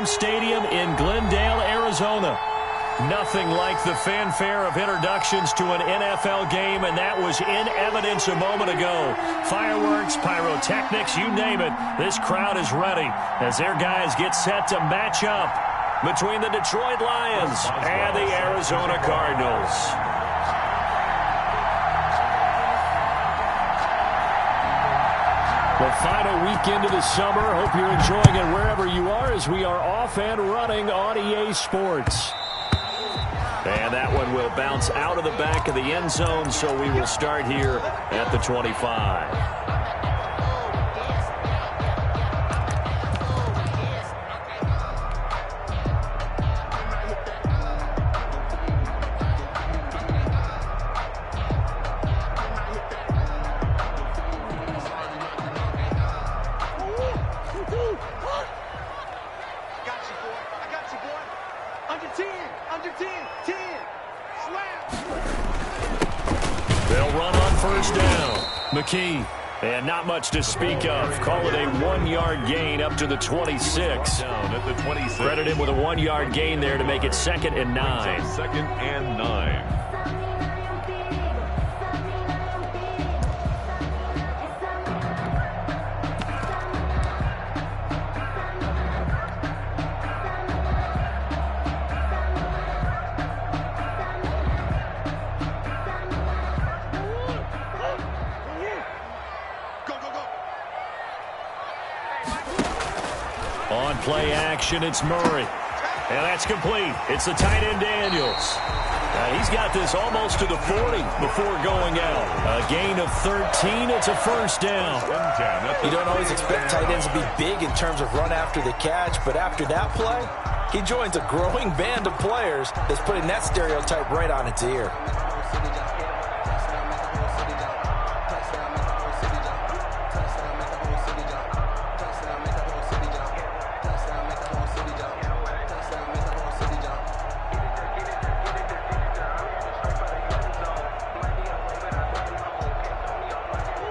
Stadium in Glendale, Arizona. Nothing like the fanfare of introductions to an NFL game, and that was in evidence a moment ago. Fireworks, pyrotechnics, you name it. This crowd is ready as their guys get set to match up between the Detroit Lions and the Arizona Cardinals. The final weekend of the summer. Hope you're enjoying it wherever you are as we are off and running on EA Sports. And that one will bounce out of the back of the end zone, so we will start here at the 25. And not much to speak of. Call it a 1-yard gain up to the 26. Down at the 26. Credit him with a 1-yard gain there to make it 2nd and 9. 2nd and 9. On play action, it's Murray. And that's complete. It's the tight end, Daniels. He's got this almost to the 40 before going out. A gain of 13. It's a first down. You don't always expect tight ends to be big in terms of run after the catch, but after that play, he joins a growing band of players that's putting that stereotype right on its ear.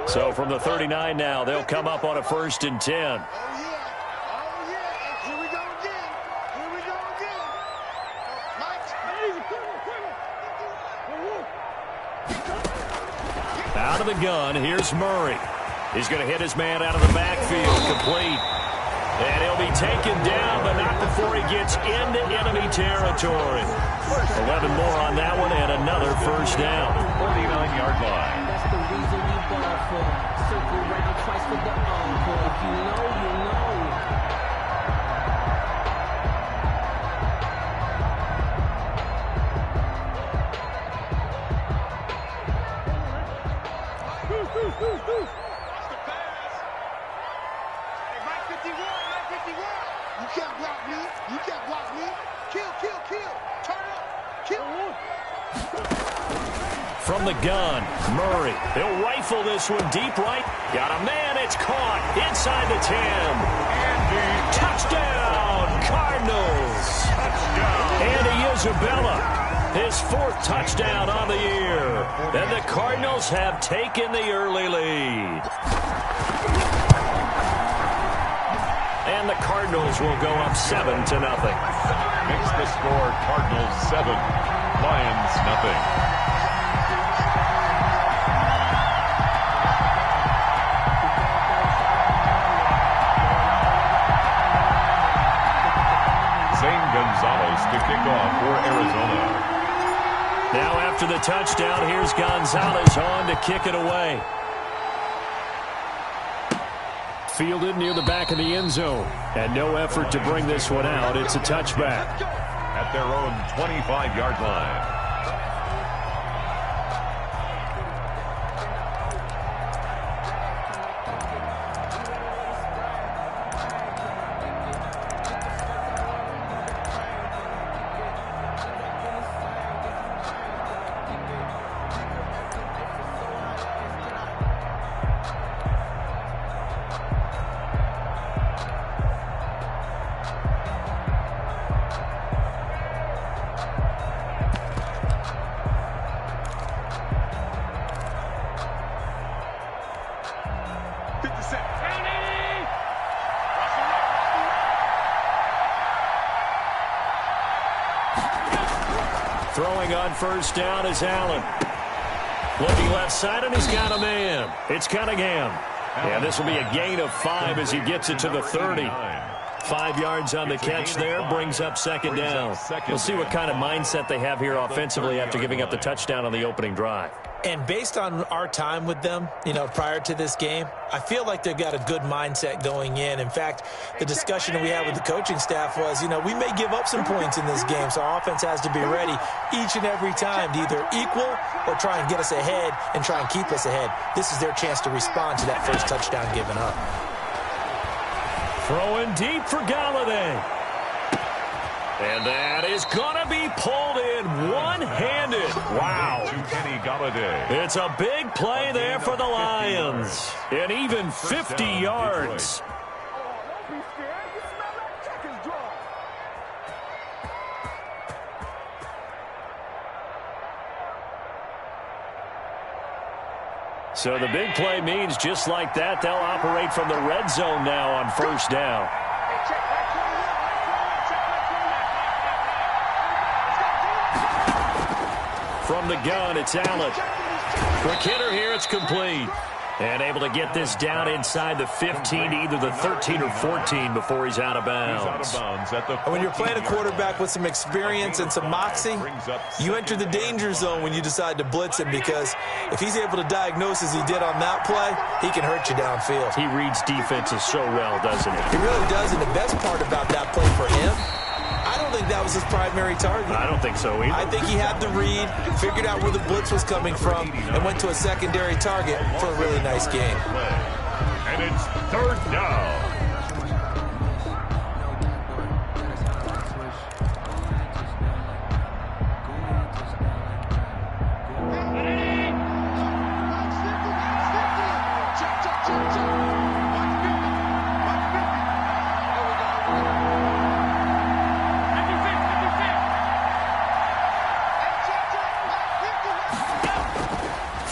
So from the 39 now, they'll come up on a 1st and 10. Oh, yeah. Here we go again. Here we go again. Out of the gun, here's Murray. He's going to hit his man out of the backfield, complete. And he'll be taken down, but not before he gets into enemy territory. 11 more on that one, and another first down. 49-yard line. That's the reason we ball for. Circle round twice for the encore. If you know, you know. You can't block me. You can't block me. Kill, kill, kill. Turn up. Kill. From the gun, Murray. He'll rifle this one deep right. Got a man. It's caught inside the 10. Touchdown, Cardinals. Andy Isabella, his 4th touchdown on the year. And the Cardinals have taken the early lead. And the Cardinals will go up 7-0. Makes the score Cardinals 7, Lions nothing. Zane Gonzalez to kick off for Arizona. Now after the touchdown, here's Gonzalez on to kick it away. Fielded near the back of the end zone. And no effort to bring this one out. It's a touchback. At their own 25-yard line. Throwing on first down is Allen. Looking left side, and he's got a man. It's Cunningham. And this will be a gain of 5 as he gets it to the 30. 5 yards on the catch there, brings up second down. We'll see what kind of mindset they have here offensively after giving up the touchdown on the opening drive. And based on our time with them, prior to this game, I feel like they've got a good mindset going in. In fact, the discussion that we had with the coaching staff was, we may give up some points in this game, so our offense has to be ready each and every time to either equal or try and get us ahead and try and keep us ahead. This is their chance to respond to that first touchdown given up. Throwing deep for Galladay. And that is going to be pulled in one-handed. Wow. It's a big play there for the Lions. And even 50 yards. So the big play means just like that, they'll operate from the red zone now on first down. From the gun, it's Allen. Quick hitter here, it's complete. And able to get this down inside the 15 to either the 13 or 14 before he's out of bounds. When you're playing a quarterback with some experience and some moxie, you enter the danger zone when you decide to blitz him, because if he's able to diagnose as he did on that play, he can hurt you downfield. He reads defenses so well, doesn't he? He really does, and the best part about that play for him, I don't think that was his primary target. I don't think so either. I think he had the read, figured out where the blitz was coming from, and went to a secondary target for a really nice game. And it's third down.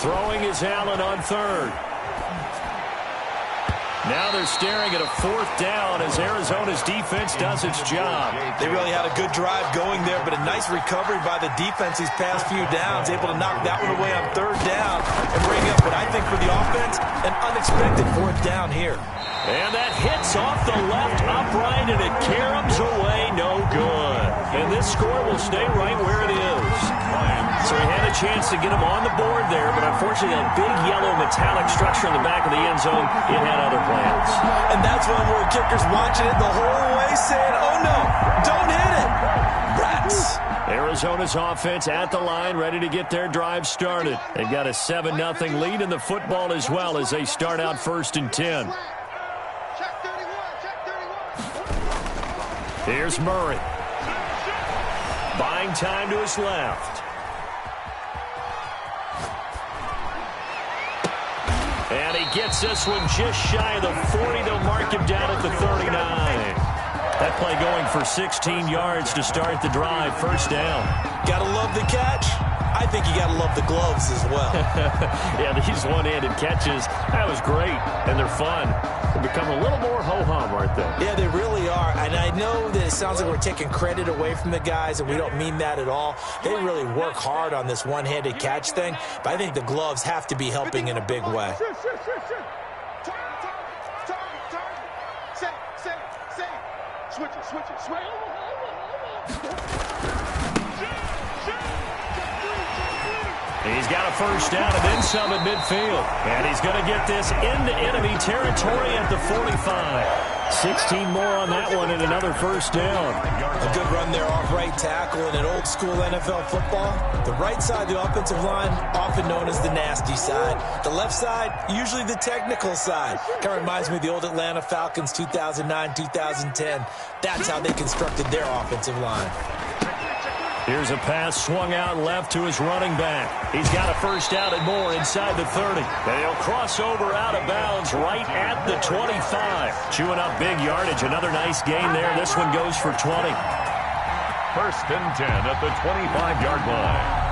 Throwing is Allen on third. Now they're staring at a fourth down as Arizona's defense does its job. They really had a good drive going there, but a nice recovery by the defense these past few downs, able to knock that one away on third down and bring up what I think for the offense, an unexpected fourth down here. And that hits off the left upright, and it caroms away, no good. And this score will stay right where it is. So he had a chance to get him on the board there, but unfortunately that big yellow metallic structure in the back of the end zone, it had other plans. And that's one where kickers watching it the whole way saying, oh no, don't hit it. Rats. Arizona's offense at the line, ready to get their drive started. They've got a 7-0 lead in the football as well as they start out 1st and 10. Here's Murray. Buying time to his left. And he gets this one just shy of the 40. They'll mark him down at the 39. That play going for 16 yards to start the drive. First down. Gotta love the catch. I think you gotta love the gloves as well. Yeah, these one-handed catches, that was great, and they're fun. They become a little more ho-hum, aren't they? Yeah, they really are. And I know that it sounds like we're taking credit away from the guys, and we don't mean that at all. They really work hard on this one-handed catch thing, but I think the gloves have to be helping in a big way. Switch it. He's got a first down and then some at midfield. And he's going to get this into enemy territory at the 45. 16 more on that one and another first down. A good run there off right tackle in an old school NFL football. The right side, the offensive line, often known as the nasty side. The left side, usually the technical side. Kind of reminds me of the old Atlanta Falcons 2009, 2010. That's how they constructed their offensive line. Here's a pass swung out left to his running back. He's got a first down and more inside the 30. And he'll cross over out of bounds right at the 25. Chewing up big yardage. Another nice gain there. This one goes for 20. 1st and 10 at the 25-yard line.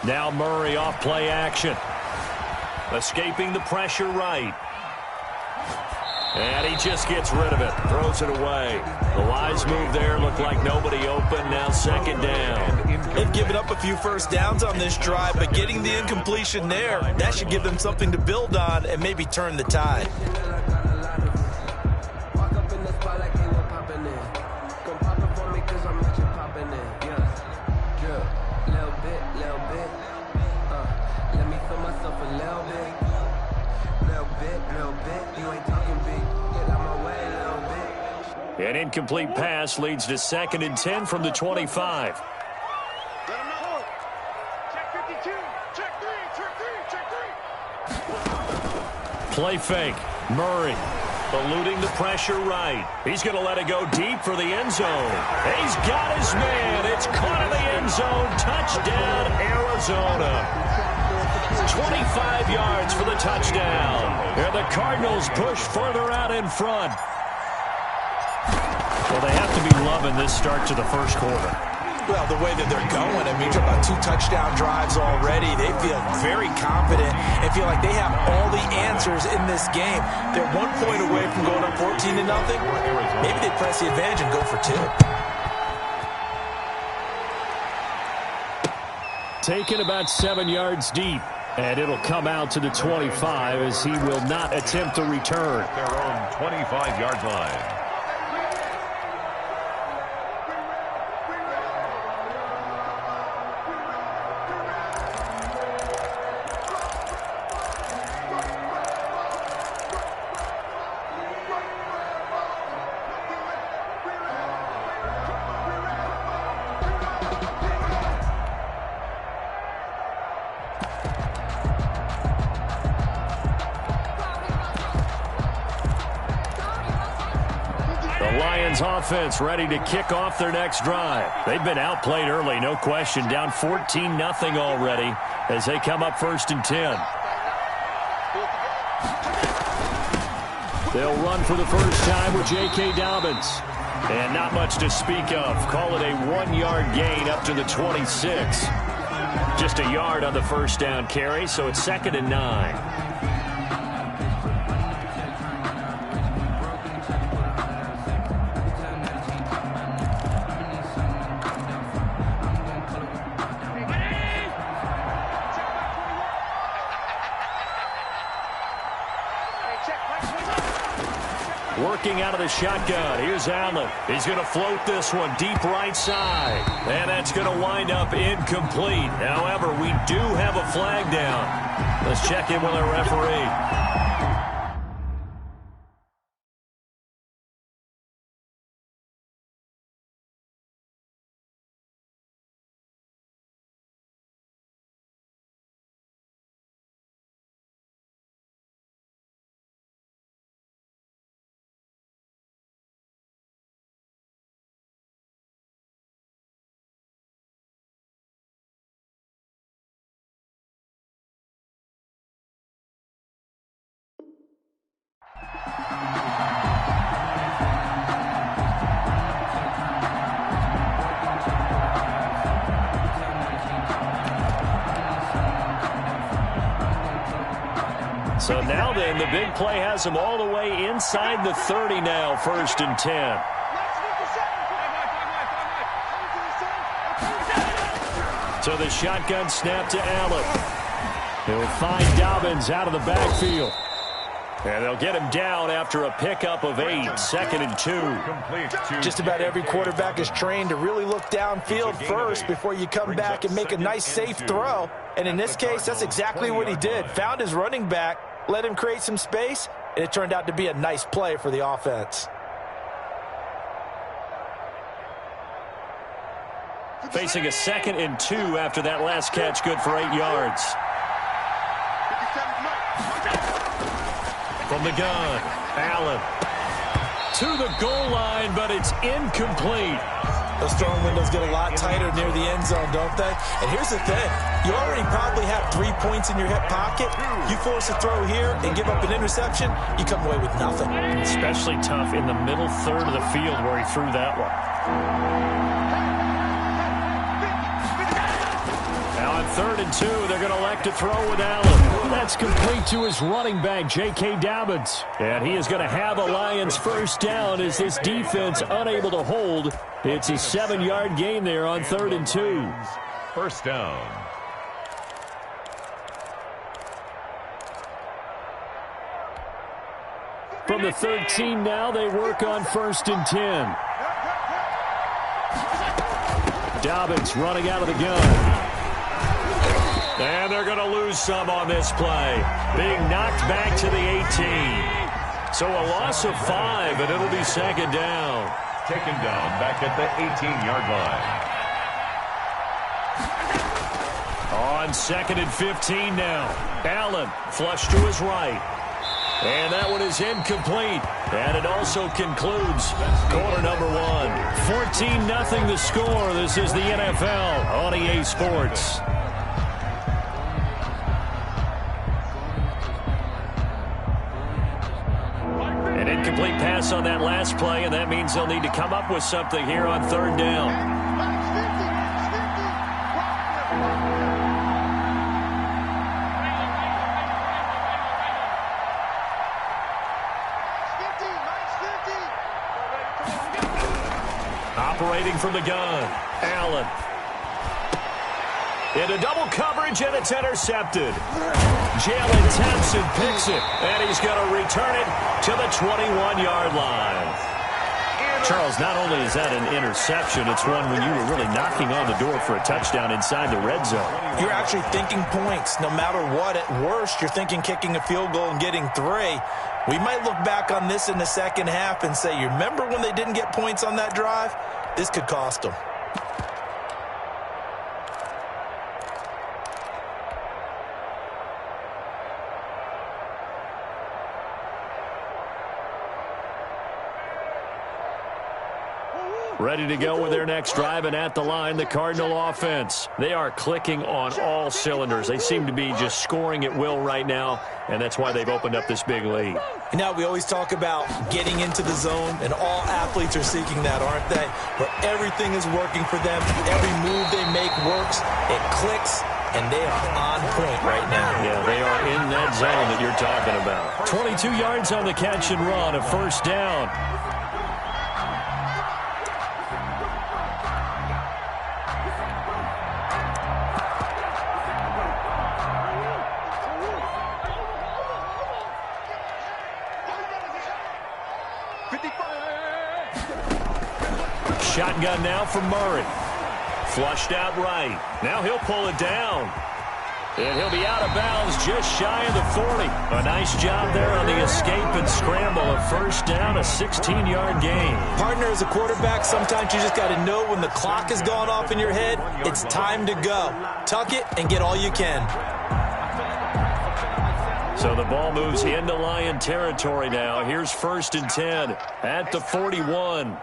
Now Murray off play action. Escaping the pressure right. And he just gets rid of it. Throws it away. The wise move there. Looked like nobody open. Now second down. They've given up a few first downs on this drive, but getting the incompletion there, that should give them something to build on and maybe turn the tide. An incomplete pass leads to 2nd and 10 from the 25. Play fake. Murray eluding the pressure right. He's going to let it go deep for the end zone. He's got his man. It's caught in the end zone. Touchdown, Arizona. 25 yards for the touchdown. And the Cardinals push further out in front. Well, they have to be loving this start to the first quarter. Well, the way that they're going, I mean, you're about 2 touchdown drives already. They feel very confident and feel like they have all the answers in this game. They're 1 point away from going up 14-0. Maybe they press the advantage and go for 2. Taken about 7 yards deep. And it'll come out to the 25 as he will not attempt to return. Their own 25-yard line. Offense ready to kick off their next drive. They've been outplayed early, no question. Down 14-0 already as they come up 1st and 10. They'll run for the first time with J.K. Dobbins. And not much to speak of. Call it a 1-yard gain up to the 26. Just a yard on the first down carry, so it's 2nd and 9. Working out of the shotgun. Here's Allen. He's going to float this one deep right side. And that's going to wind up incomplete. However, we do have a flag down. Let's check in with our referee. So now then, the big play has them all the way inside the 30 now, 1st and 10. So the shotgun snap to Allen. He'll find Dobbins out of the backfield. And they'll get him down after a pickup of 8, 2nd and 2. Just about every quarterback is trained to really look downfield first before you come back and make a nice, safe throw. And in this case, that's exactly what he did. Found his running back, let him create some space, and it turned out to be a nice play for the offense. Facing a 2nd and 2 after that last catch, good for 8 yards. From the gun, Allen to the goal line, but it's incomplete. Those throwing windows get a lot tighter near the end zone, don't they? And here's the thing. You already probably have 3 points in your hip pocket. You force a throw here and give up an interception, you come away with nothing. Especially tough in the middle third of the field where he threw that one. Now on 3rd and 2. They're going to elect to throw with Allen. That's complete to his running back, J.K. Dobbins. And he is going to have a Lions first down as this defense unable to hold. It's a 7-yard gain there on 3rd and 2. First down. From the 13 now, they work on 1st and 10. Dobbins running out of the gun. And they're going to lose some on this play. Being knocked back to the 18. So a loss of 5, and it'll be 2nd down. Taken down back at the 18-yard line. On 2nd and 15 now. Allen flush to his right. And that one is incomplete. And it also concludes quarter number 1. 14-0 the score. This is the NFL on EA Sports. An incomplete pass on that last play, and that means they'll need to come up with something here on 3rd down. Operating from the gun, Allen. Into double coverage, and it's intercepted. Jalen Thompson picks it, and he's going to return it to the 21-yard line. Charles, not only is that an interception, it's one when you were really knocking on the door for a touchdown inside the red zone. You're actually thinking points. No matter what, at worst, you're thinking kicking a field goal and getting 3. We might look back on this in the second half and say, you remember when they didn't get points on that drive? This could cost them. Ready to go with their next drive, and at the line, the Cardinal offense. They are clicking on all cylinders. They seem to be just scoring at will right now, and that's why they've opened up this big lead. And now we always talk about getting into the zone, and all athletes are seeking that, aren't they? Where everything is working for them. Every move they make works. It clicks, and they are on point right now. Yeah, they are in that zone that you're talking about. 22 yards on the catch and run, a first down. Shotgun now from Murray. Flushed out right. Now he'll pull it down. And he'll be out of bounds just shy of the 40. A nice job there on the escape and scramble. A first down, a 16-yard gain. Partner, as a quarterback, sometimes you just got to know when the clock has gone off in your head, it's time to go. Tuck it and get all you can. So the ball moves into Lion territory now. Here's 1st and 10 at the 41.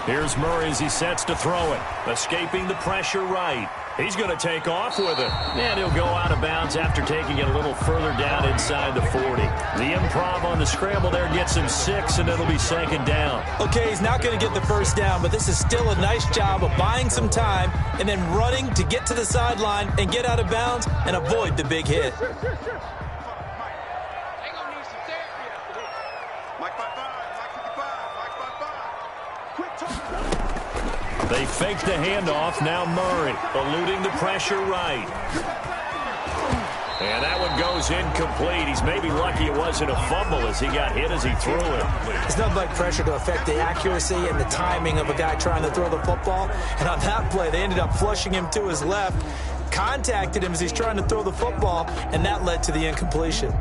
Here's Murray as he sets to throw it. Escaping the pressure right. He's going to take off with it. And he'll go out of bounds after taking it a little further down inside the 40. The improv on the scramble there gets him 6, and it'll be 2nd down. Okay, he's not going to get the first down, but this is still a nice job of buying some time and then running to get to the sideline and get out of bounds and avoid the big hit. They fake the handoff. Now Murray eluding the pressure right. And that one goes incomplete. He's maybe lucky it wasn't a fumble as he got hit as he threw it. It's nothing like pressure to affect the accuracy and the timing of a guy trying to throw the football. And on that play, they ended up flushing him to his left, contacted him as he's trying to throw the football, and that led to the incompletion.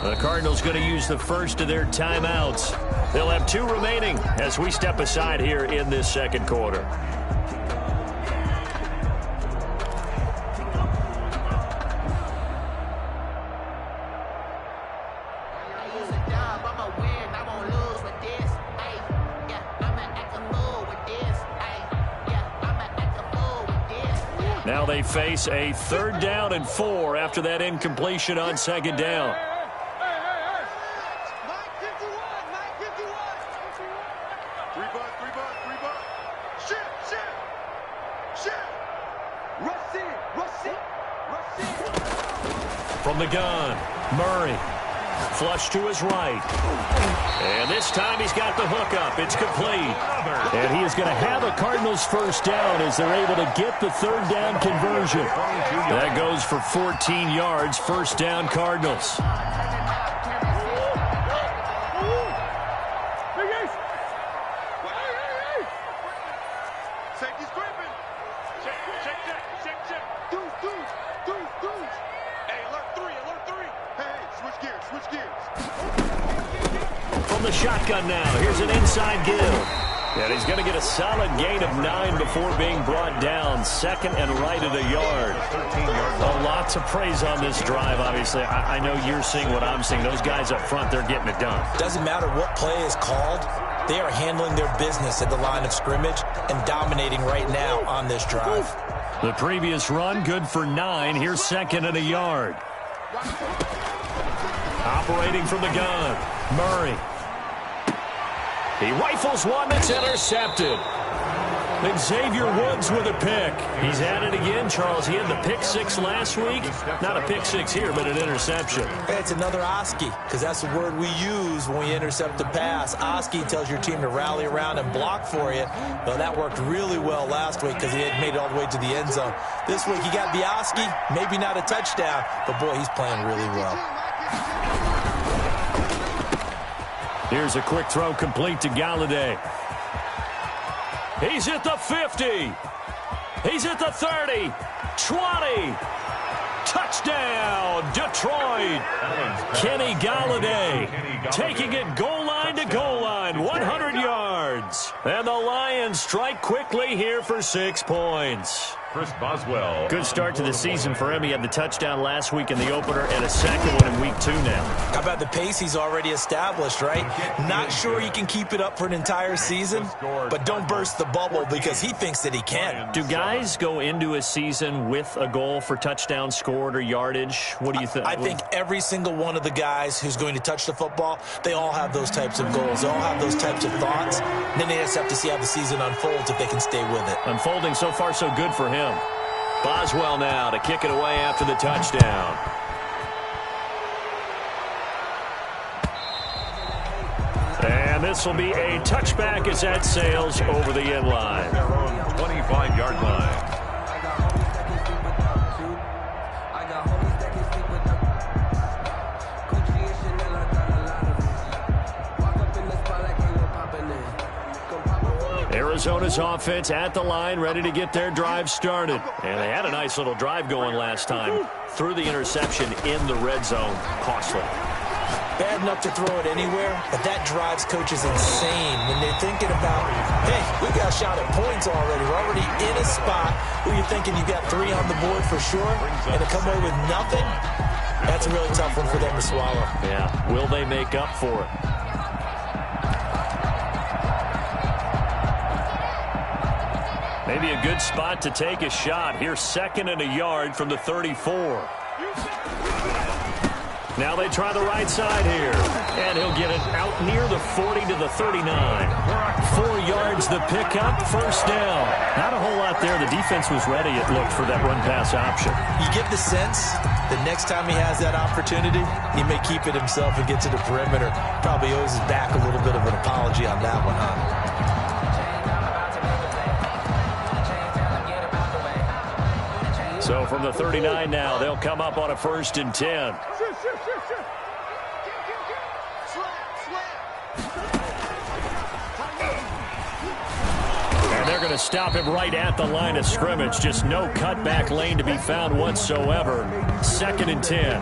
The Cardinals going to use the first of their timeouts. They'll have 2 remaining as we step aside here in this second quarter. Now they face a 3rd down and 4 after that incompletion on 2nd down. From the gun, Murray. Flush to his right. And this time he's got the hook up. It's complete. And he is going to have a Cardinals first down as they're able to get the third down conversion. That goes for 14 yards. First down, Cardinals. From the shotgun now, here's an inside give. And he's going to get a solid gain of 9 before being brought down. Second and right at a yard. Lots of praise on this drive, obviously. I know you're seeing what I'm seeing. Those guys up front, they're getting it done. Doesn't matter what play is called. They are handling their business at the line of scrimmage and dominating right now on this drive. The previous run, good for 9. Here's second and a yard. Operating from the gun, Murray. He rifles one that's intercepted. And Xavier Woods with a pick. He's at it again, Charles. He had the pick 6 last week. Not a pick 6 here, but an interception. Hey, it's another Oski, because that's the word we use when we intercept the pass. Oski tells your team to rally around and block for you. Well, that worked really well last week because he had made it all the way to the end zone. This week he got the Oski, maybe not a touchdown, but boy, he's playing really well. Here's a quick throw complete to Galladay. He's at the 50. He's at the 30. 20. Touchdown, Detroit. Kenny Galladay taking it goal line to goal line, 100 yards. And the Lions strike quickly here for 6 points. Chris Boswell. Good start to the season for him. He had the touchdown last week in the opener and a second one in week 2 now. How about the pace he's already established, right? Not sure he can keep it up for an entire season, but don't burst the bubble because he thinks that he can. Do guys go into a season with a goal for touchdown scored or yardage? What do you think? I think every single one of the guys who's going to touch the football, they all have those types of goals. They all have those types of thoughts. And then they just have to see how the season unfolds if they can stay with it. Unfolding so far so good for him. Boswell now to kick it away after the touchdown. And this will be a touchback as that sails over the end line. 25-yard line. Arizona's offense at the line, ready to get their drive started. And they had a nice little drive going last time. Threw the interception in the red zone. Costly. Bad enough to throw it anywhere, but that drives coaches insane when they're thinking about, hey, we got a shot at points already. We're already in a spot where you're thinking you got 3 on the board for sure, and to come away with nothing, that's a really tough one for them to swallow. Yeah, will they make up for it? Maybe a good spot to take a shot. Here's second and a yard from the 34. Now they try the right side here. And he'll get it out near the 40 to the 39. 4 yards the pickup, first down. Not a whole lot there. The defense was ready, it looked, for that run-pass option. You get the sense the next time he has that opportunity, he may keep it himself and get to the perimeter. Probably owes his back a little bit of an apology on that one, huh? So from the 39 now, they'll come up on a 1st and 10. And they're going to stop him right at the line of scrimmage. Just no cutback lane to be found whatsoever. 2nd and 10.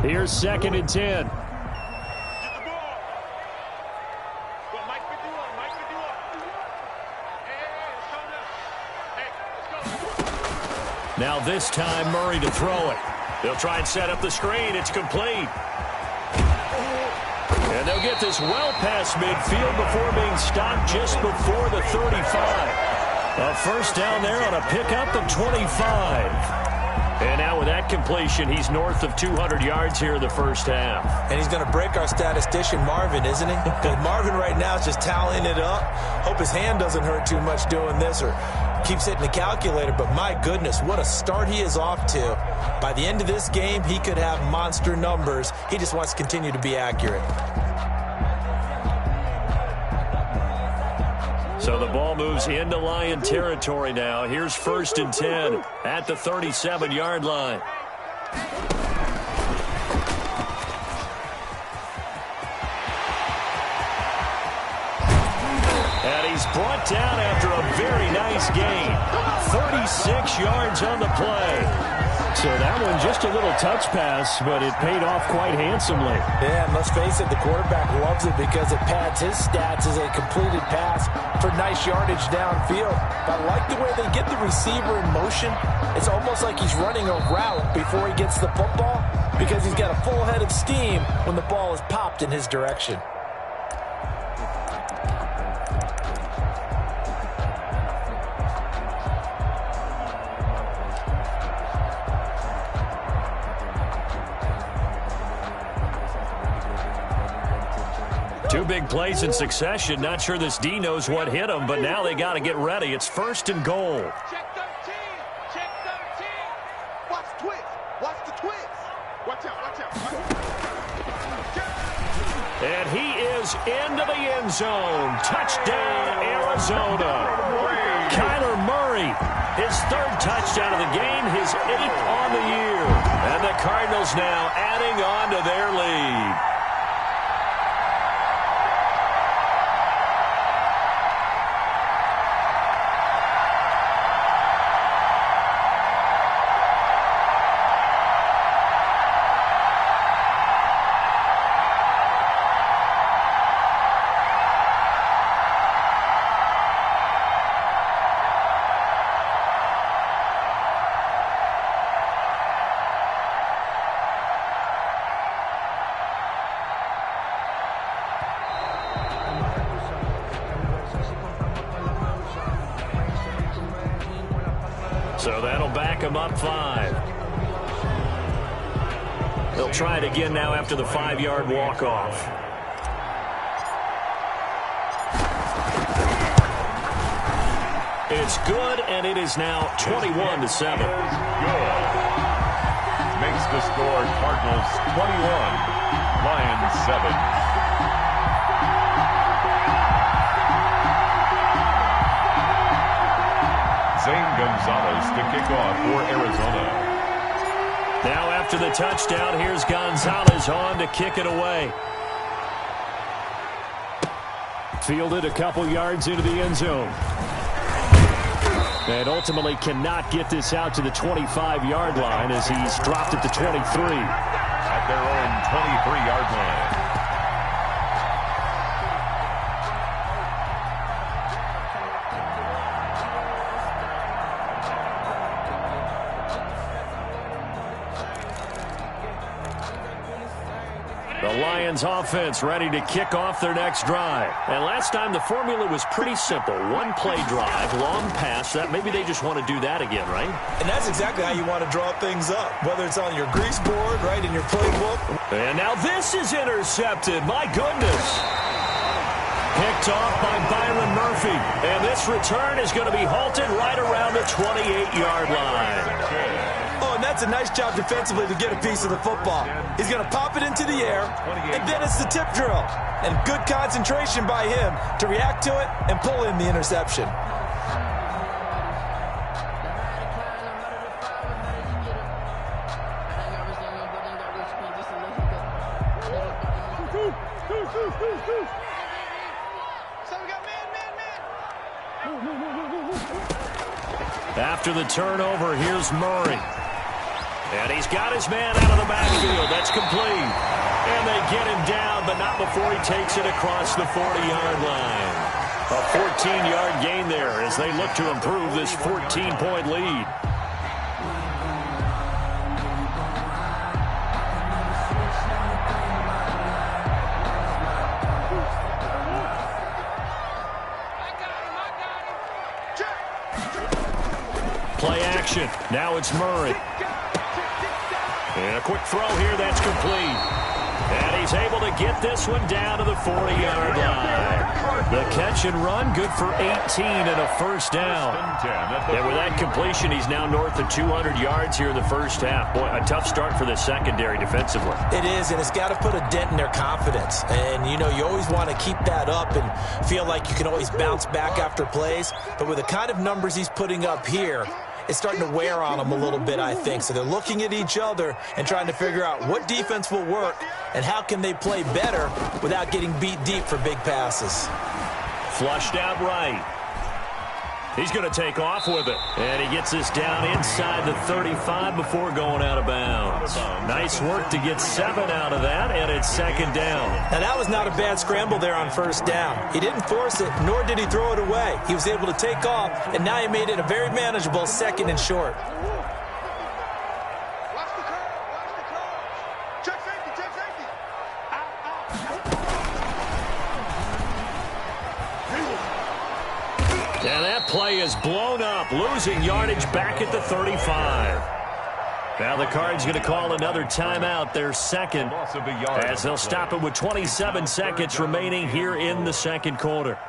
Here's 2nd and 10. Now this time Murray to throw it. They'll try and set up the screen. It's complete. And they'll get this well past midfield before being stopped just before the 35. A first down there on a pickup of 25. And now with that completion, he's north of 200 yards here in the first half. And he's going to break our statistician Marvin, isn't he? Because Marvin right now is just tallying it up. Hope his hand doesn't hurt too much doing this or keeps hitting the calculator. But my goodness, what a start he is off to. By the end of this game, he could have monster numbers. He just wants to continue to be accurate. So the ball moves into Lion territory now. Here's 1st and 10 at the 37-yard line. And he's brought down after a very nice gain. 36 yards on the play. So that one just a little touch pass, but it paid off quite handsomely. Yeah, and let's face it, the quarterback loves it because it pads his stats as a completed pass for nice yardage downfield. But I like the way they get the receiver in motion. It's almost like he's running a route before he gets the football because he's got a full head of steam when the ball is popped in his direction. Two big plays in succession. Not sure this D knows what hit him, but now they got to get ready. It's 1st and goal. Check 13. Check 13. Watch the twist. Watch the twist. Watch out. Watch out. And he is into the end zone. Touchdown, Arizona. Kyler Murray, his 3rd touchdown of the game, his 8th on the year. And the Cardinals now adding on to their lead. So that'll back him up 5. They'll try it again now after the 5-yard walk-off. It's good, and it is now 21-7. Good. Makes the score Cardinals 21, Lions 7. Zane Gonzalez to kick off for Arizona. Now after the touchdown, here's Gonzalez on to kick it away. Fielded a couple yards into the end zone. And ultimately cannot get this out to the 25-yard line as he's dropped at the 23. At their own 23-yard line. The Lions offense ready to kick off their next drive. And last time the formula was pretty simple. One play drive, long pass. That maybe they just want to do that again, right? And that's exactly how you want to draw things up, whether it's on your grease board, right, in your playbook. And now this is intercepted. My goodness. Picked off by Byron Murphy. And this return is going to be halted right around the 28-yard line. Oh, and that's a nice job defensively to get a piece of the football. He's going to pop it into the air, and then it's the tip drill. And good concentration by him to react to it and pull in the interception. After the turnover, here's Murray. And he's got his man out of the backfield. That's complete. And they get him down, but not before he takes it across the 40-yard line. A 14-yard gain there as they look to improve this 14-point lead. Play action. Now it's Murray. And a quick throw here that's complete. And he's able to get this one down to the 40-yard line. The catch and run, good for 18 and a first down. And with that completion, he's now north of 200 yards here in the first half. Boy, a tough start for the secondary defensively. It is, and it's got to put a dent in their confidence. And, you know, you always want to keep that up and feel like you can always bounce back after plays. But with the kind of numbers he's putting up here, it's starting to wear on them a little bit, I think. So they're looking at each other and trying to figure out what defense will work and how can they play better without getting beat deep for big passes. Flushed out right. He's going to take off with it. And he gets this down inside the 35 before going out of bounds. Nice work to get 7 out of that, and it's second down. Now, that was not a bad scramble there on first down. He didn't force it, nor did he throw it away. He was able to take off, and now he made it a very manageable second and short. And that play is blown up, losing yardage back at the 35. Now the Cards going to call another timeout, their second, as they'll stop it with 27 seconds remaining here in the second quarter.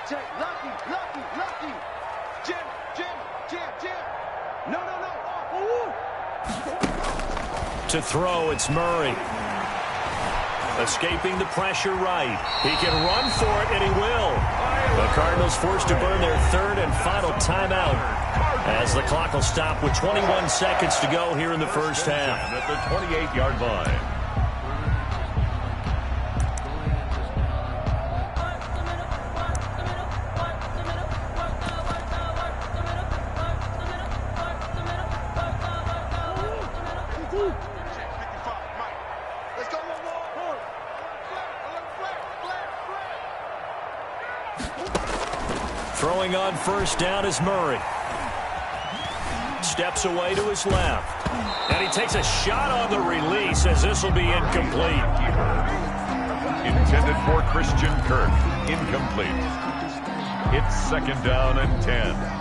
Check. Lucky. Jim. No. To throw, it's Murray. Escaping the pressure right. He can run for it, and he will. The Cardinals forced to burn their third and final timeout as the clock will stop with 21 seconds to go here in the first half. At the 28-yard line. Throwing on first down is Murray. Steps away to his left. And he takes a shot on the release as this will be incomplete. Intended for Christian Kirk. Incomplete. It's second down and 10.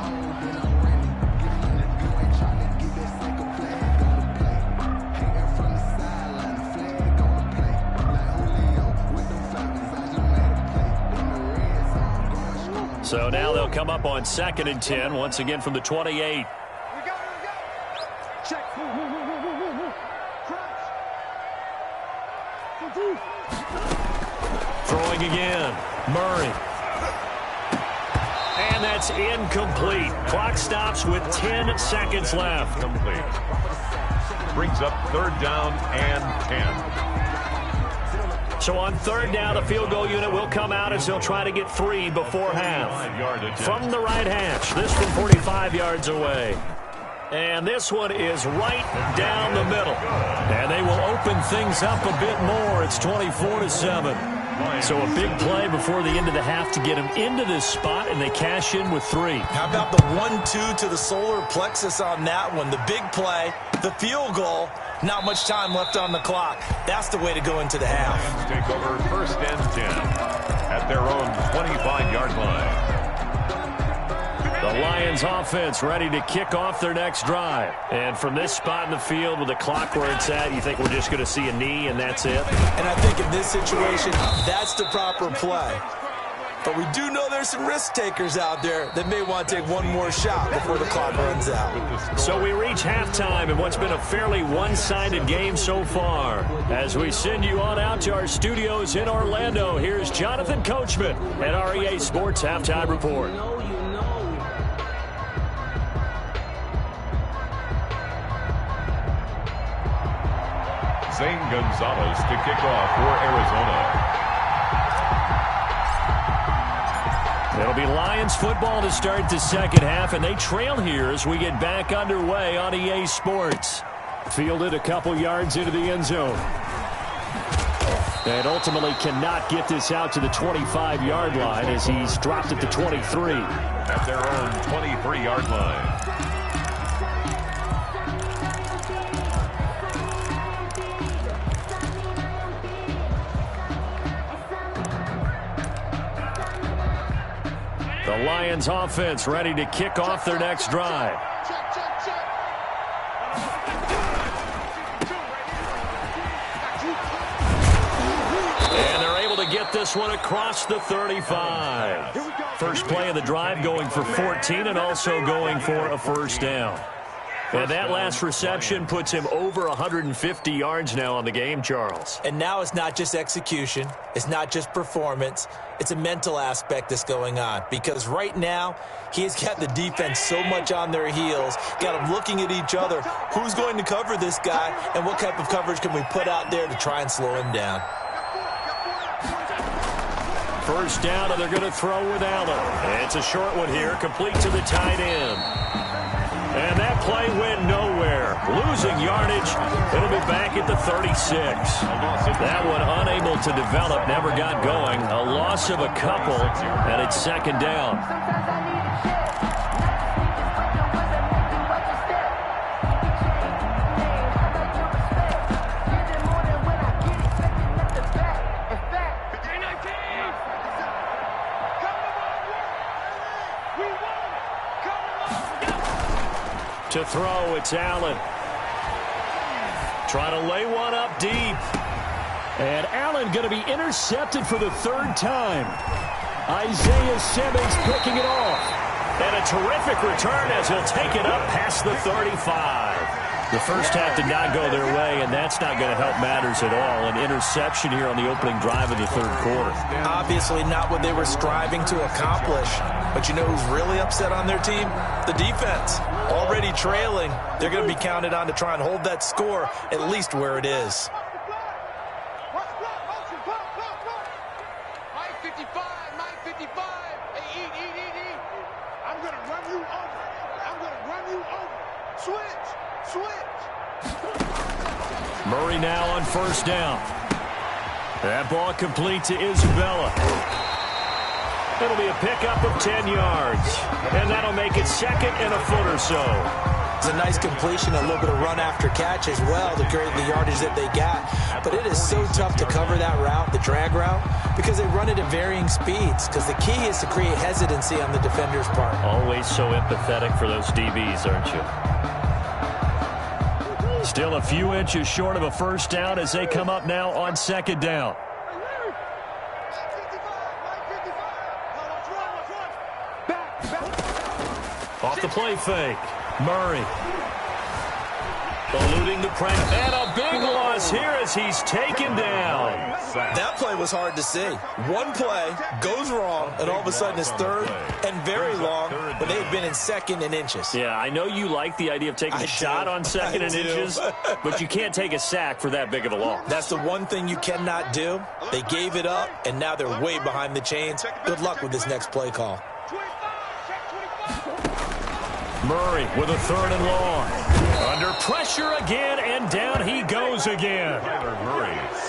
So now they'll come up on second and 10, once again from the 28. We go. Check. Throwing again. Murray. And that's incomplete. Clock stops with 10 seconds left. Complete. Brings up third down and 10. So on third down, the field goal unit will come out as they'll try to get 3 before half. From the right hash, this from 45 yards away. And this one is right down the middle. And they will open things up a bit more. It's 24-7. So a big play before the end of the half to get them into this spot, and they cash in with 3. How about the 1-2 to the solar plexus on that one? The big play, the field goal, not much time left on the clock. That's the way to go into the half. Take over first and 10 at their own 25-yard line. The Lions offense ready to kick off their next drive. And from this spot in the field with the clock where it's at, you think we're just going to see a knee and that's it? And I think in this situation, that's the proper play. But we do know there's some risk takers out there that may want to take one more shot before the clock runs out. So we reach halftime in what's been a fairly one-sided game so far. As we send you on out to our studios in Orlando, here's Jonathan Coachman at REA Sports Halftime Report. Zane Gonzalez to kick off for Arizona. It'll be Lions football to start the second half, and they trail here as we get back underway on EA Sports. Fielded a couple yards into the end zone. And ultimately cannot get this out to the 25-yard line as he's dropped at the 23. At their own 23-yard line. The Lions offense ready to kick off their next drive. And they're able to get this one across the 35. First play of the drive going for 14 and also going for a first down. And that last reception puts him over 150 yards now on the game, Charles. And now it's not just execution. It's not just performance. It's a mental aspect that's going on. Because right now, he's got the defense so much on their heels, got them looking at each other. Who's going to cover this guy, and what type of coverage can we put out there to try and slow him down? First down, and they're going to throw with Allen. It's a short one here, complete to the tight end. And that play went nowhere. Losing yardage. It'll be back at the 36. That one unable to develop, never got going. A loss of a couple, and it's second down. To throw, it's Allen. Trying to lay one up deep. And Allen going to be intercepted for the third time. Isaiah Simmons picking it off. And a terrific return as he'll take it up past the 35. The first half did not go their way, and that's not going to help matters at all. An interception here on the opening drive of the third quarter. Obviously not what they were striving to accomplish. But you know who's really upset on their team? The defense. Already trailing. They're going to be counted on to try and hold that score at least where it is. Mike 55, Mike 55. Hey, eat. I'm going to run you over. I'm going to run you over. Switch. Murray now on first down. That ball complete to Isabella. It'll be a pickup of 10 yards. And that'll make it second and a foot or so. It's a nice completion, a little bit of run after catch as well to create the yardage that they got. But it is so tough to cover that route, the drag route, because they run it at varying speeds. Because the key is to create hesitancy on the defender's part. Always so empathetic for those DBs, aren't you? Still a few inches short of a first down as they come up now on second down. Off the play fake. Murray. Eluding the pressure. And a big loss here as he's taken down. That play was hard to see. One play goes wrong, and all of a sudden it's third and very long when they had been in second and inches. Yeah, I know you like the idea of taking a shot on second and inches, but you can't take a sack for that big of a loss. That's the one thing you cannot do. They gave it up, and now they're way behind the chains. Good luck with this next play call. Murray with a third and long. Under pressure again, and down he goes again.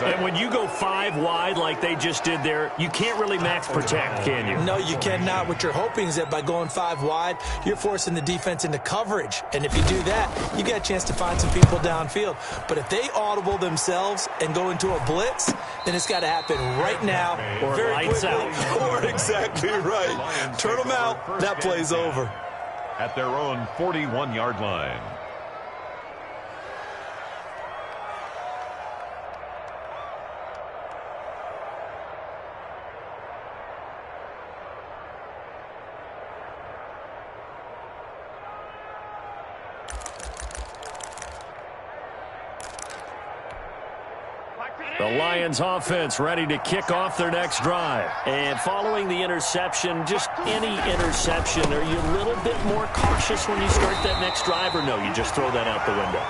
And when you go 5 wide like they just did there, you can't really max protect, can you? No, you cannot. What you're hoping is that by going 5 wide, you're forcing the defense into coverage. And if you do that, you get a chance to find some people downfield. But if they audible themselves and go into a blitz, then it's got to happen right now. Or very lights quickly. out. Or exactly right. Turn them out. That play's over. At their own 41-yard line. Mike 55. The Lions offense ready to kick off their next drive. And following the interception, just any interception, are you a little bit more cautious when you start that next drive, or no, you just throw that out the window?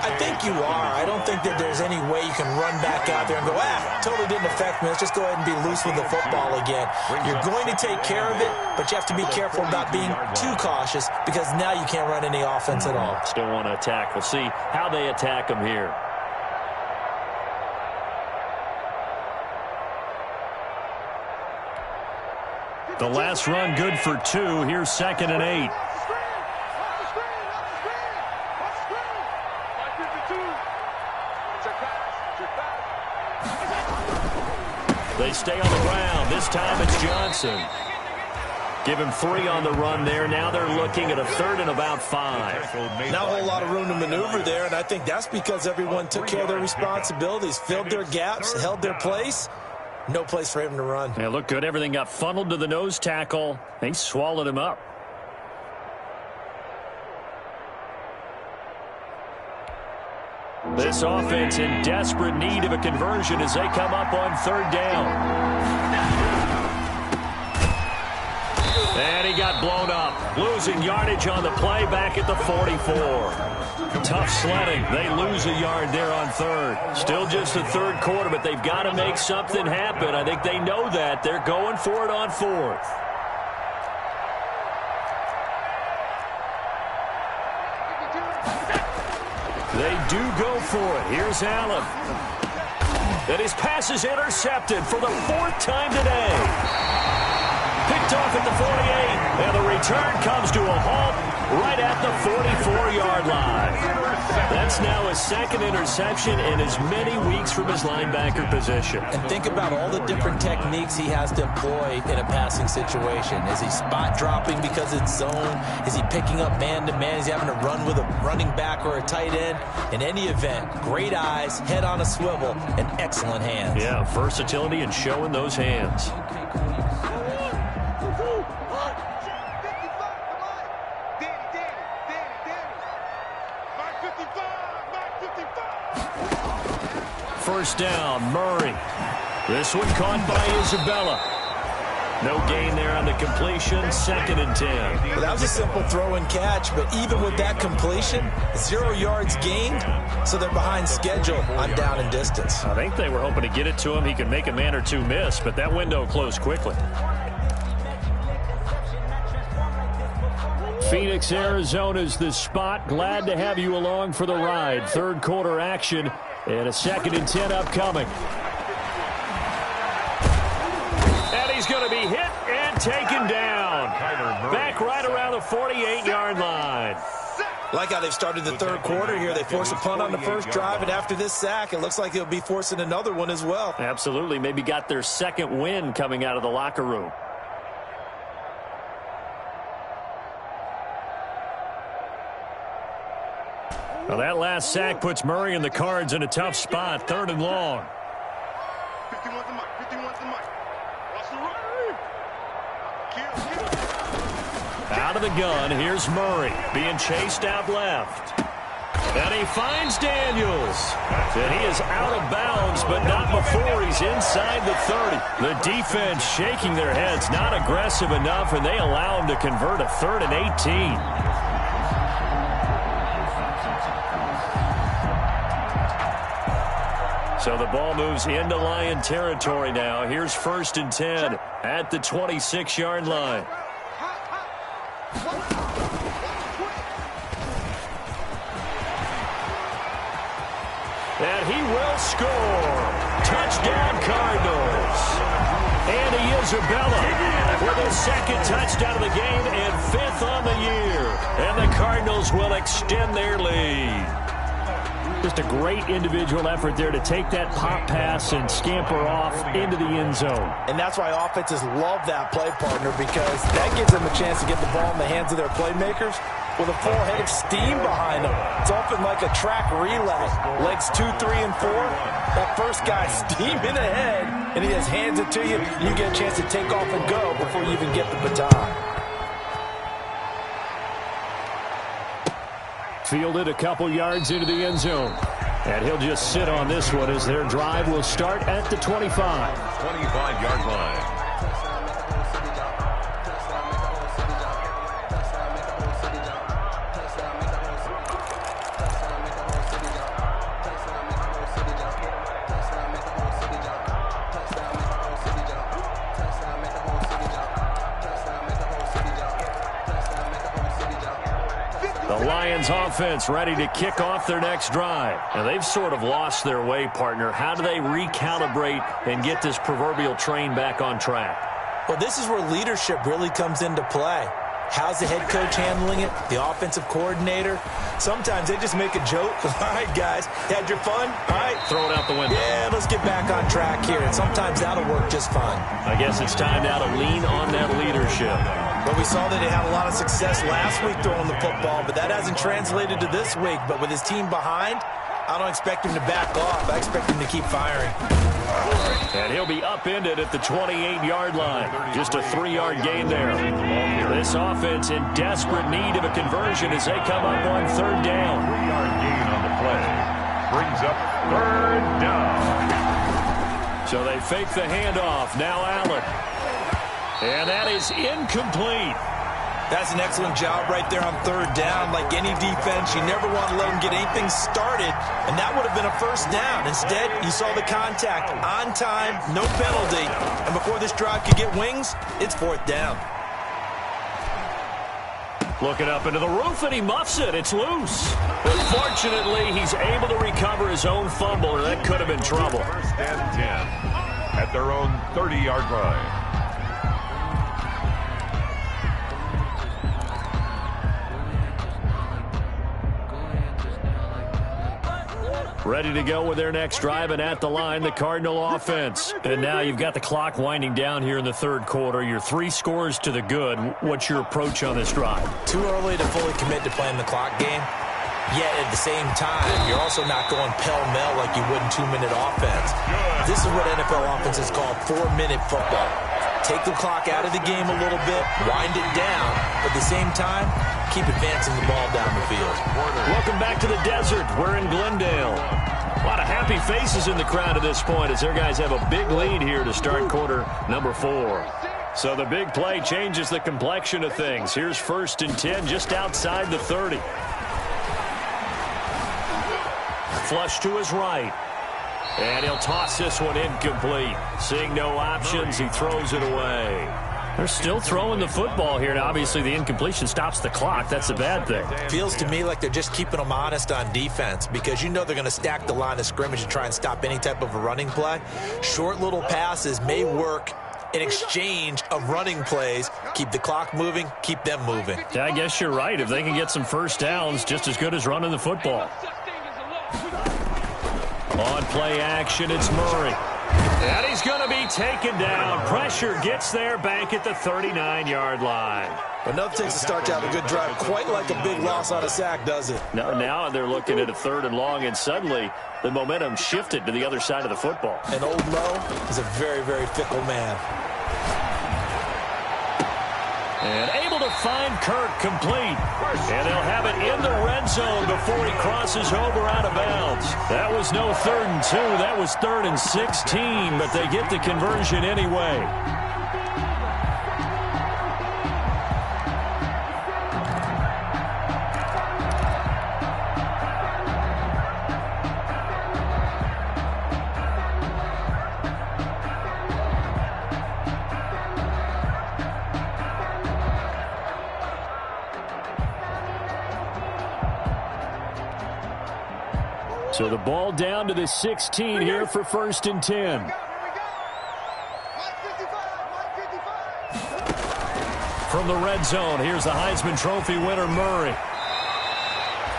I think you are. I don't think that there's any way you can run back out there and go, totally didn't affect me. Let's just go ahead and be loose with the football again. You're going to take care of it, but you have to be careful about being too cautious because now you can't run any offense at all. Still want to attack. We'll see how they attack them here. The last run good for 2. Here's 2nd and 8. They stay on the ground. This time it's Johnson. Give him 3 on the run there. Now they're looking at a 3rd and about 5. Not a whole lot of room to maneuver there, and I think that's because everyone took care of their responsibilities, filled their gaps, held their place. No place for him to run. Yeah, looked good. Everything got funneled to the nose tackle. They swallowed him up. This offense in desperate need of a conversion as they come up on 3rd down. And he got blown up. Losing yardage on the play back at the 44. Tough sledding. They lose a yard there on 3rd. Still just the 3rd quarter, but they've got to make something happen. I think they know that. They're going for it on 4th. They do go for it. Here's Allen. And his pass is intercepted for the 4th time today. Picked off at the 48, and the return comes to a halt right at the 44-yard line. That's now his 2nd interception in as many weeks from his linebacker position. And think about all the different techniques he has to employ in a passing situation. Is he spot dropping because it's zone? Is he picking up man-to-man? Is he having to run with a running back or a tight end? In any event, great eyes, head on a swivel, and excellent hands. Yeah, versatility and showing those hands. First down, Murray. This one caught by Isabella. No gain there on the completion, 2nd and 10. Well, that was a simple throw and catch, but even with that completion, 0 yards gained, so they're behind schedule on down and distance. I think they were hoping to get it to him. He could make a man or two miss, but that window closed quickly. Phoenix, Arizona's the spot. Glad to have you along for the ride. 3rd quarter action and a 2nd and 10 upcoming. And he's going to be hit and taken down. Back right around the 48-yard line. Like how they've started the 3rd quarter here. They force a punt on the first drive, and after this sack, it looks like they'll be forcing another one as well. Absolutely. Maybe got their 2nd win coming out of the locker room. Well, that last sack puts Murray and the Cards in a tough spot. 3rd and long. 51 to Mike. 51 to Mike. Watch the run. Out of the gun, here's Murray being chased out left. And he finds Daniels. And he is out of bounds, but not before he's inside the 30. The defense shaking their heads, not aggressive enough, and they allow him to convert a 3rd and 18. So the ball moves into Lion territory now. Here's 1st and 10 at the 26-yard line. And he will score. Touchdown, Cardinals. Andy Isabella with his 2nd touchdown of the game and 5th on the year. And the Cardinals will extend their lead. Just a great individual effort there to take that pop pass and scamper off into the end zone. And that's why offenses love that play, partner, because that gives them a chance to get the ball in the hands of their playmakers with a full head of steam behind them. It's often like a track relay. Legs 2, 3, and 4. That first guy steaming ahead, and he just hands it to you, and you get a chance to take off and go before you even get the baton. Fielded a couple yards into the end zone. And he'll just sit on this one as their drive will start at the 25. 25-yard line. Offense ready to kick off their next drive. And they've sort of lost their way, partner. How do they recalibrate and get this proverbial train back on track? Well, this is where leadership really comes into play. How's the head coach handling it? The offensive coordinator? Sometimes they just make a joke. All right, guys, had your fun? All right. Throw it out the window. Yeah, let's get back on track here. And sometimes that'll work just fine. I guess it's time now to lean on that leadership. Well, we saw that he had a lot of success last week throwing the football, but that hasn't translated to this week. But with his team behind, I don't expect him to back off. I expect him to keep firing. And he'll be upended at the 28-yard line. Just a 3-yard gain there. This offense in desperate need of a conversion as they come up on third down. 3-yard gain on the play. Brings up third down. So they fake the handoff. Now Allen. And that is incomplete. That's an excellent job right there on third down. Like any defense, you never want to let them get anything started, and that would have been a first down. Instead, you saw the contact on time, no penalty, and before this drive could get wings, it's fourth down. Looking up into the roof, and he muffs it. It's loose. But fortunately, he's able to recover his own fumble, or that could have been trouble. First and 10 at their own 30-yard line. Ready to go with their next drive, and at the line, the Cardinal offense. And now you've got the clock winding down here in the third quarter. You're 3 scores to the good. What's your approach on this drive? Too early to fully commit to playing the clock game. Yet at the same time, you're also not going pell-mell like you would in 2-minute offense. This is what NFL offenses call 4-minute football. Take the clock out of the game a little bit, wind it down, but at the same time, keep advancing the ball down the field. Welcome back to the desert. We're in Glendale. A lot of happy faces in the crowd at this point as their guys have a big lead here to start quarter number 4. So the big play changes the complexion of things. Here's first and 10 just outside the 30. Flush to his right. And he'll toss this one incomplete. Seeing no options, he throws it away. They're still throwing the football here. Now, obviously, the incompletion stops the clock. That's a bad thing. Feels to me like they're just keeping them honest on defense because you know they're going to stack the line of scrimmage to try and stop any type of a running play. Short little passes may work in exchange of running plays. Keep the clock moving, keep them moving. Yeah, I guess you're right. If they can get some first downs, just as good as running the football. On play action, it's Murray. And he's going to be taken down. Pressure gets there back at the 39-yard line. But nothing takes a start to have a good drive quite like a big loss on a sack, does it? Now they're looking at a 3rd and long, and suddenly the momentum shifted to the other side of the football. And old Mo is a very, very fickle man. And able to find Kirk complete. And they'll have it in the red zone before he crosses over out of bounds. That was no 3rd and 2. That was 3rd and 16, but they get the conversion anyway. So the ball down to the 16 here for first and 10. From the red zone, here's the Heisman Trophy winner, Murray.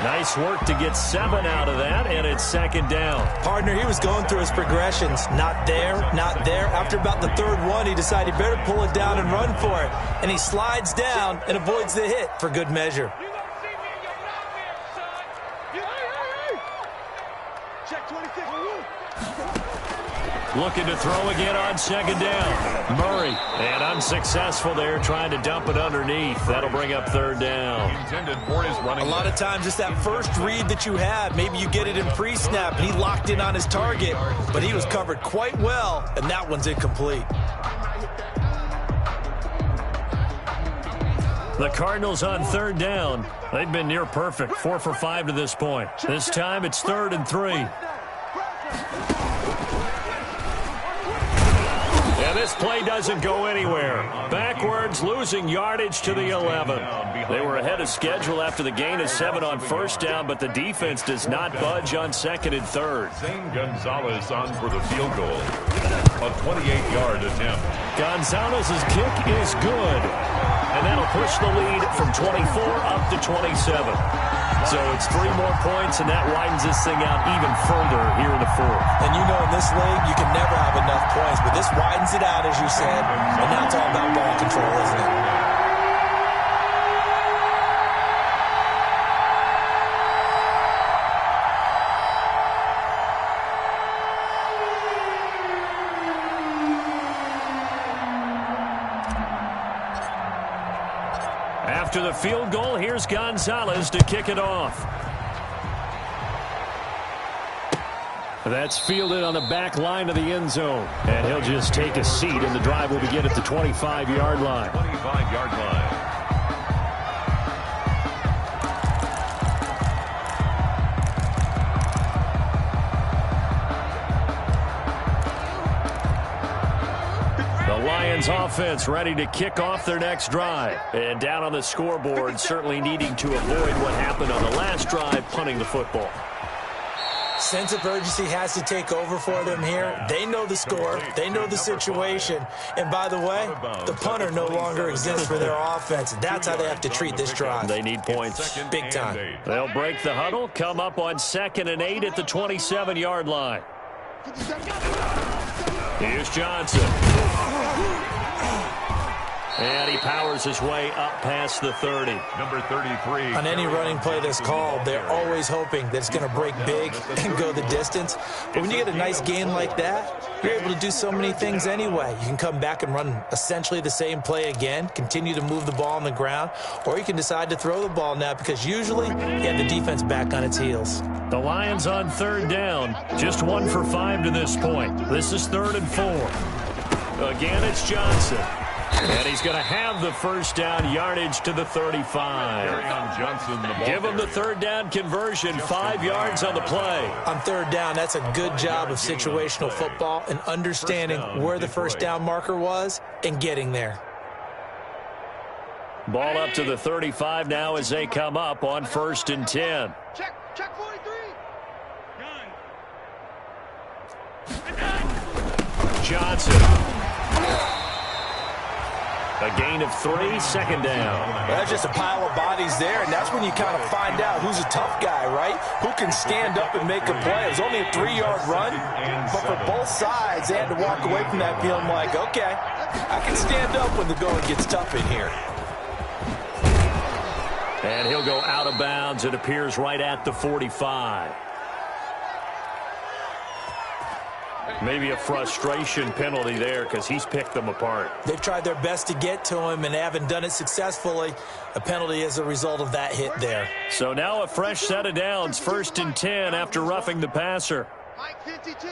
Nice work to get 7 out of that, and it's 2nd down. Partner, he was going through his progressions. Not there, not there. After about the 3rd one, he decided he better pull it down and run for it. And he slides down and avoids the hit for good measure. Check 26. Looking to throw again on second down. Murray, and unsuccessful there, trying to dump it underneath. That'll bring up third down. Intended for his running. A lot of times it's that first read that you have. Maybe you get it in pre-snap, and he locked in on his target, but he was covered quite well, and that one's incomplete. The Cardinals on third down. They've been near perfect, 4 for 5 to this point. This time it's 3rd and 3. And this play doesn't go anywhere. Backwards, losing yardage to the 11. They were ahead of schedule after the gain of 7 on first down, but the defense does not budge on 2nd and 3rd. Zane Gonzalez on for the field goal. A 28-yard attempt. Gonzalez's kick is good. And that'll push the lead from 24 up to 27. So it's 3 more points, and that widens this thing out even further here in the 4th. And you know in this league, you can never have enough points, but this widens it out, as you said, and now it's all about ball control, isn't it? After the field goal, here's Gonzalez to kick it off. That's fielded on the back line of the end zone. And he'll just take a seat, and the drive will begin at the 25-yard line. 25-yard line. Lions offense ready to kick off their next drive. And down on the scoreboard, certainly needing to avoid what happened on the last drive, punting the football. Sense of urgency has to take over for them here. They know the score. They know the situation. And by the way, the punter no longer exists for their offense. That's how they have to treat this drive. They need points. Big time. They'll break the huddle, come up on 2nd and 8 at the 27-yard line. Here's Johnson. And he powers his way up past the 30. Number 33. On any running play that's called, they're always hoping that it's going to break big and go the distance. But when you get a nice gain like that, you're able to do so many things anyway. You can come back and run essentially the same play again, continue to move the ball on the ground, or you can decide to throw the ball now because usually you have the defense back on its heels. The Lions on 3rd down, just 1 for 5 to this point. This is 3rd and 4. Again, it's Johnson. And he's going to have the first down, yardage to the 35. Johnson, the Give him the 3rd down conversion, 5 yards on the play. On 3rd down, that's a good job of situational football and understanding where the first down marker was and getting there. Ball up to the 35 now as they come up on 1st and 10. Check 43. Johnson. A gain of 3, 2nd down. Well, that's just a pile of bodies there, and that's when you kind of find out who's a tough guy, right? Who can stand up and make a play. It was only a 3-yard run, but for both sides, they had to walk away from that feeling like, okay, I can stand up when the going gets tough in here. And he'll go out of bounds. It appears right at the 45. Maybe a frustration penalty there because he's picked them apart. They've tried their best to get to him and haven't done it successfully. A penalty is a result of that hit there. So now a fresh set of downs, 1st and 10 after roughing the passer. Mike 52.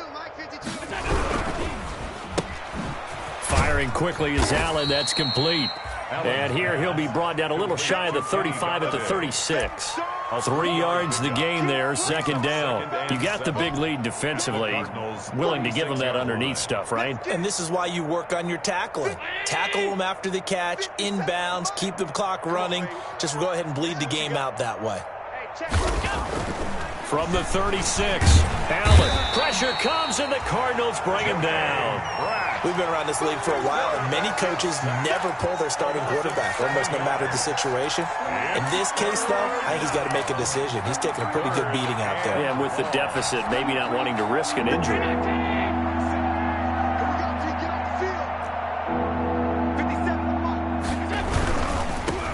Firing quickly is Allen. That's complete. And here he'll be brought down a little shy of the 35 at the 36. 3 yards the gain there, 2nd down. You got the big lead defensively. Willing to give him that underneath stuff, right? And this is why you work on your tackling. Tackle them after the catch, inbounds, keep the clock running. Just go ahead and bleed the game out that way. From the 36, Allen. Pressure comes, and the Cardinals bring him down. We've been around this league for a while, and many coaches never pull their starting quarterback, almost no matter the situation. In this case, though, I think he's got to make a decision. He's taking a pretty good beating out there. Yeah, and with the deficit, maybe not wanting to risk an injury.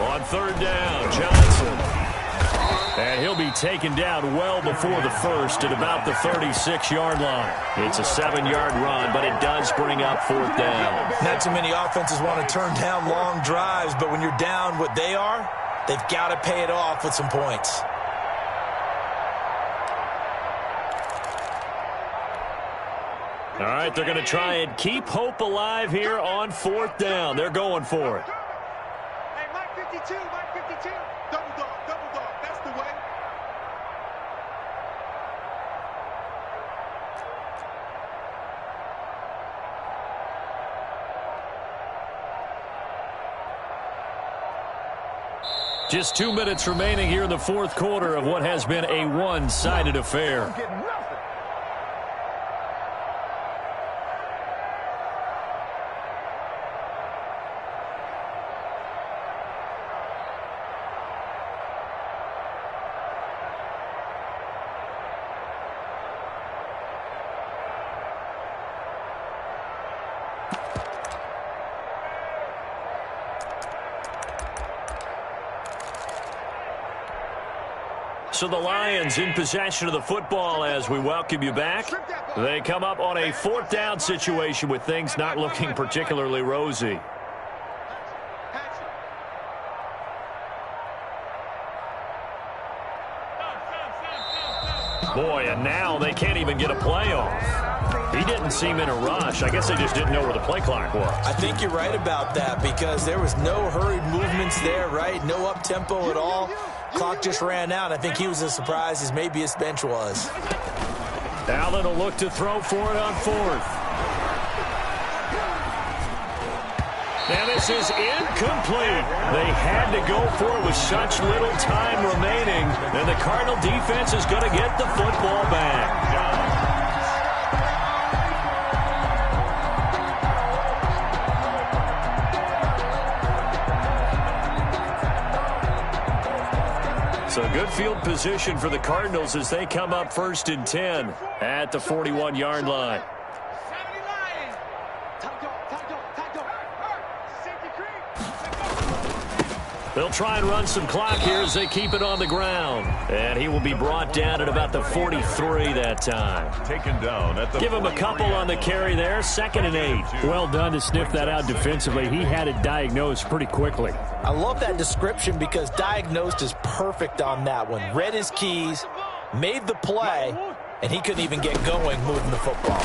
On 3rd down, Johnson. And he'll be taken down well before the first at about the 36-yard line. It's a 7-yard run, but it does bring up 4th down. Not too many offenses want to turn down long drives, but when you're down what they are, they've got to pay it off with some points. All right, they're going to try and keep hope alive here on 4th down. They're going for it. Hey, Mike 52, Mike 52. Double dog, that's the way. Just 2 minutes remaining here in the 4th quarter of what has been a one-sided affair. So the Lions in possession of the football as we welcome you back. They come up on a 4th down situation with things not looking particularly rosy. Boy, and now they can't even get a play off. He didn't seem in a rush. I guess they just didn't know where the play clock was. I think you're right about that because there was no hurried movements there, right? No up-tempo at all. Clock just ran out. I think he was as surprised as maybe his bench was. Allen will look to throw for it on 4th. And this is incomplete. They had to go for it with such little time remaining. And the Cardinal defense is going to get the football back. So good field position for the Cardinals as they come up 1st and 10 at the 41-yard line. They'll try and run some clock here as they keep it on the ground. And he will be brought down at about the 43 that time. Taken down at the Give him a couple on the carry there, 2nd and 8. Well done to sniff that out defensively. He had it diagnosed pretty quickly. I love that description because diagnosed is perfect on that one. Read his keys, made the play, and he couldn't even get going moving the football.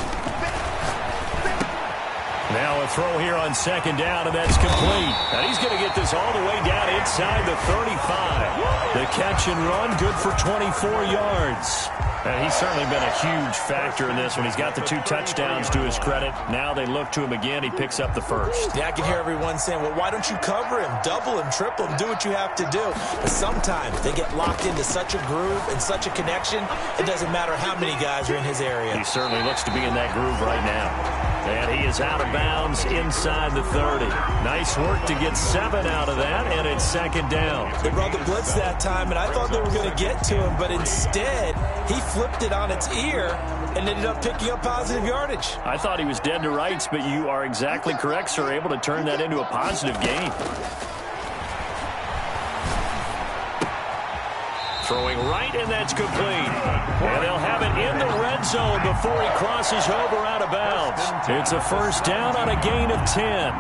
Now a throw here on 2nd down, and that's complete. And he's going to get this all the way down inside the 35. The catch and run, good for 24 yards. And he's certainly been a huge factor in this one. He's got the 2 touchdowns to his credit. Now they look to him again. He picks up the 1st. Yeah, I can hear everyone saying, well, why don't you cover him, double him, triple him, do what you have to do. But sometimes they get locked into such a groove and such a connection, it doesn't matter how many guys are in his area. He certainly looks to be in that groove right now. And he is out of bounds inside the 30. Nice work to get 7 out of that, and it's 2nd down. They brought the blitz that time, and I thought they were going to get to him, but instead he flipped it on its ear and ended up picking up positive yardage. I thought he was dead to rights, but you are exactly correct, sir, able to turn that into a positive gain. Throwing right, and that's complete. And they'll have it in the red zone before he crosses over out of bounds. It's a 1st down on a gain of 10.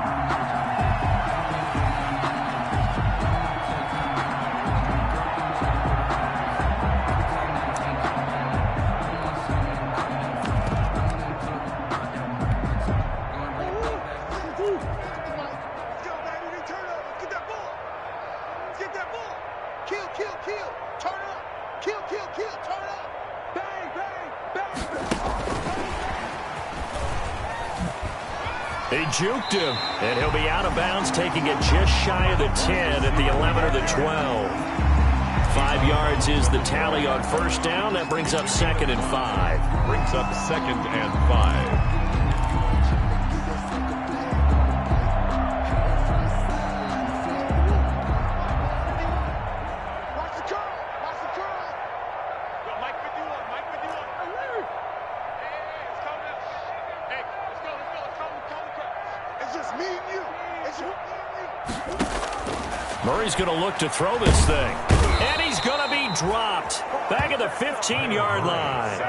They juked him, and he'll be out of bounds, taking it just shy of the 10 at the 11 or the 12. 5 yards is the tally on 1st down. That brings up 2nd and 5. Brings up 2nd and 5. Murray's going to look to throw this thing. And he's going to be dropped. Back at the 15-yard line.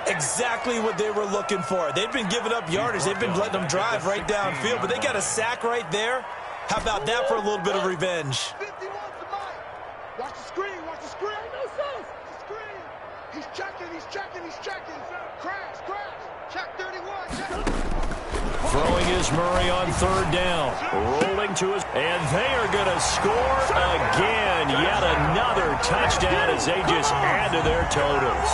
Exactly what they were looking for. They've been giving up yardage. They've been letting them drive right downfield, but they got a sack right there. How about that for a little bit of revenge? 51 to Mike. Watch the screen. Watch the screen. No sense. The screen. He's checking. He's checking. He's checking. Crash. Crash. Check 31. Check. Throwing is Murray on third down. Rolling to his... And they are going to score again. Yet another touchdown as they just add to their totals.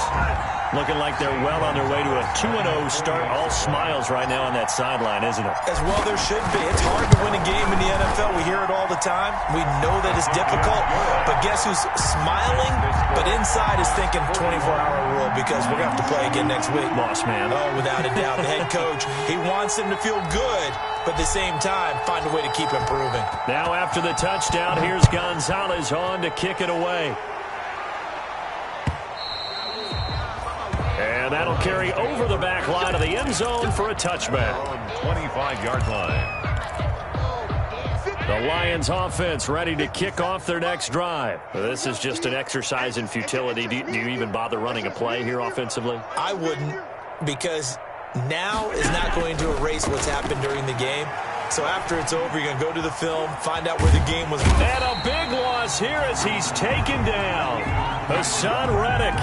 Looking like they're well on their way to a 2-0 start. All smiles right now on that sideline, isn't it? As well there should be. It's hard to win a game in the NFL. We hear it all the time. We know that it's difficult. But guess who's smiling? But inside is thinking 24-hour rule because we're going to have to play again next week. Boss man. Oh, without a doubt. The head coach, he wants them to feel good, but at the same time, find a way to keep improving. Now after the touchdown, here's Gonzalez on to kick it away. And that'll carry over the back line of the end zone for a touchback. 25-yard line. The Lions offense ready to kick off their next drive. This is just an exercise in futility. Do you even bother running a play here offensively? I wouldn't, because now is not going to erase what's happened during the game. So after it's over, you're going to go to the film, find out where the game was. And a big loss here as he's taken down. Hassan Reddick.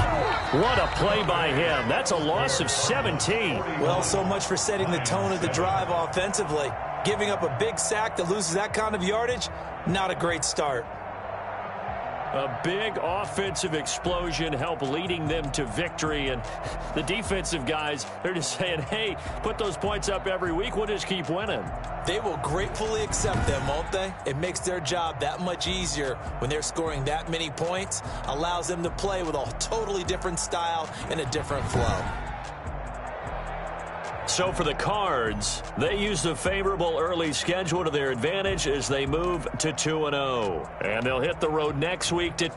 What a play by him. That's a loss of 17. Well, so much for setting the tone of the drive offensively. Giving up a big sack that loses that kind of yardage, not a great start. A big offensive explosion helped leading them to victory. And the defensive guys, they're just saying, hey, put those points up every week. We'll just keep winning. They will gratefully accept them, won't they? It makes their job that much easier when they're scoring that many points. Allows them to play with a totally different style and a different flow. So for the Cards, they use the favorable early schedule to their advantage as they move to 2-0. And they'll hit the road next week to